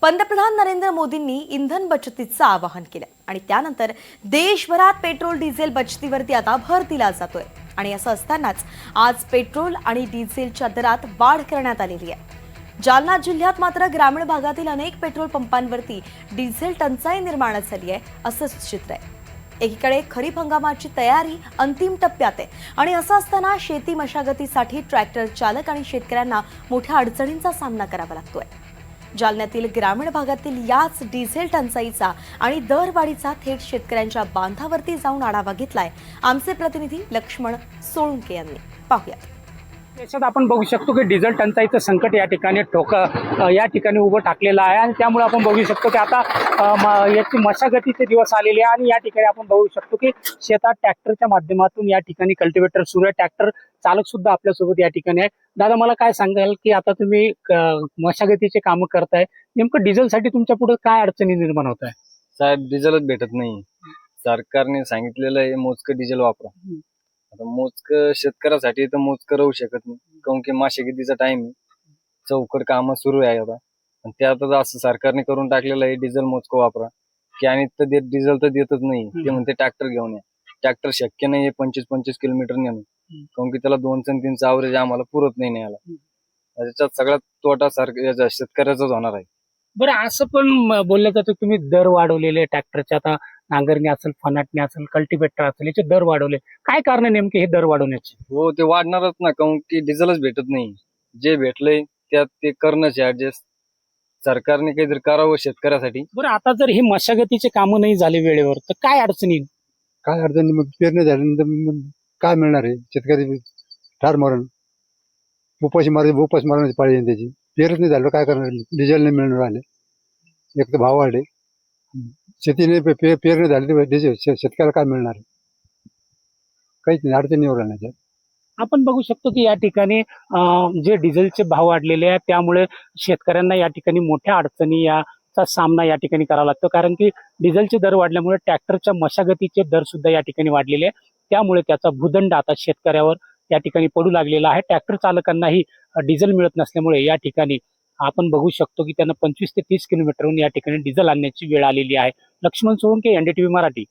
पंतप्रधान नरेंद्र मोदींनी इंधन बचतीचं आवाहन केलं आणि त्यानंतर देशभरात पेट्रोल डिझेल बचतीवरती आता भर दिला जातोय। आणि असं असतानाच आज पेट्रोल आणि डिझेलच्या दरात वाढ करण्यात आलेली आहे। जालना जिल्ह्यात मात्र ग्रामीण भागातील अनेक पेट्रोल पंपांवरती डिझेल टंचाई निर्माण झाली आहे असं चित्र आहे। एकीकडे खरीप हंगामाची तयारी अंतिम टप्प्यात आहे आणि असं असताना शेती मशागतीसाठी ट्रॅक्टर चालक आणि शेतकऱ्यांना मोठ्या अडचणींचा सामना करावा लागतोय। जालन्यातील ग्रामीण भागातील याच डिझेल टंचाईचा आणि दरवाढीचा थेट शेतकऱ्यांच्या बांधावरती जाऊन आढावा घेतलाय आमचे प्रतिनिधी लक्ष्मण सोळुंके यांनी। पाहूयात। देशात आपण बघू शकतो की डिझेल टंचाईचं संकट या ठिकाणी या ठिकाणी उभं टाकलेलं आहे आणि त्यामुळे आपण बघू शकतो की आता याची मशागतीचे दिवस आलेले आहे आणि या ठिकाणी आपण बघू शकतो की शेतात ट्रॅक्टरच्या माध्यमातून या ठिकाणी कल्टिवेटर सुरू आहे। ट्रॅक्टर चालक सुद्धा आपल्यासोबत या ठिकाणी आहे। दादा, मला काय सांगाल की आता तुम्ही मशागतीचे कामं करताय, नेमकं डिझेलसाठी तुमच्या पुढे काय अडचणी निर्माण होत आहे? साहेब, डिझेलच भेटत नाही। सरकारने सांगितलेलं आहे मोजकं डिझेल वापरा। आता मोजकं शेतकऱ्यासाठी तर मोजकं राहू शकत नाही, काऊन की मशागतीचा टाइम आहे, चौकट कामं सुरू आहे आता। आणि त्यातच असं सरकारने करून टाकलेलं आहे डिझेल मोजकं वापरा की, आणि तर डिझेल तर देतच नाही। ते म्हणते ट्रॅक्टर घेऊन या। ट्रॅक्टर शक्य नाही 25-25 किलोमीटर नेणं, काऊन की त्याला 2 आणि 3 ॲव्हरेज आम्हाला पुरत नाही न्यायला। त्याच्यात सगळ्यात तोटा शेतकऱ्याचाच होणार आहे। बरं, असं पण बोललं जातं तुम्ही दर वाढवलेले ट्रॅक्टरचे, आता नांगरणी असेल, फनाटणी असेल, कल्टिवेटर असेल, याचे दर वाढवले, काय कारण आहे नेमके हे दर वाढवण्याचे? हो, ते वाढणारच ना, काऊन की डिझेलच भेटत नाही। जे भेटलंय त्यात ते करणंच ऍडजस्ट। सरकारने काहीतरी करावं शेतकऱ्यासाठी। बरं, आता जर हे मशागतीचे कामं नाही झाले वेळेवर तर काय अडचणी? काय अडचण? मग पेरणी झाल्यानंतर मग काय मिळणार आहे? शेतकरी ठार मरण, उपाशी मारण्याची पाळी आहे त्याची। पेरच नाही झालं काय करणार? डिझेल नाही मिळणार आले, एक तर भाव वाढले, शेतीने पेरणी झाली तर डिझेल शेतकऱ्याला काय मिळणार आहे? काहीच नाही, अडचणीवर राहण्याच्या। आपण बघू शकतो की या ठिकाणी जे डिझेलचे भाव वाढलेले आहेत त्यामुळे शेतकऱ्यांना या ठिकाणी मोठ्या अडचणी याचा सामना या ठिकाणी करावा लागतो, कारण की डिझेलचे दर वाढल्यामुळे ट्रॅक्टरच्या मशागतीचे दर सुद्धा या ठिकाणी वाढलेले आहेत। त्यामुळे त्याचा भूदंड आता शेतकऱ्यावर या ठिकाणी पडू लागलेला आहे। ट्रॅक्टर चालकांनाही डिझेल मिळत नसल्यामुळे या ठिकाणी आपण बघू शकतो की त्यांना 25 ते 30 किलोमीटरहून या ठिकाणी डिझेल आणण्याची वेळ आलेली आहे। लक्ष्मण सोळुंके, NDTV मराठी।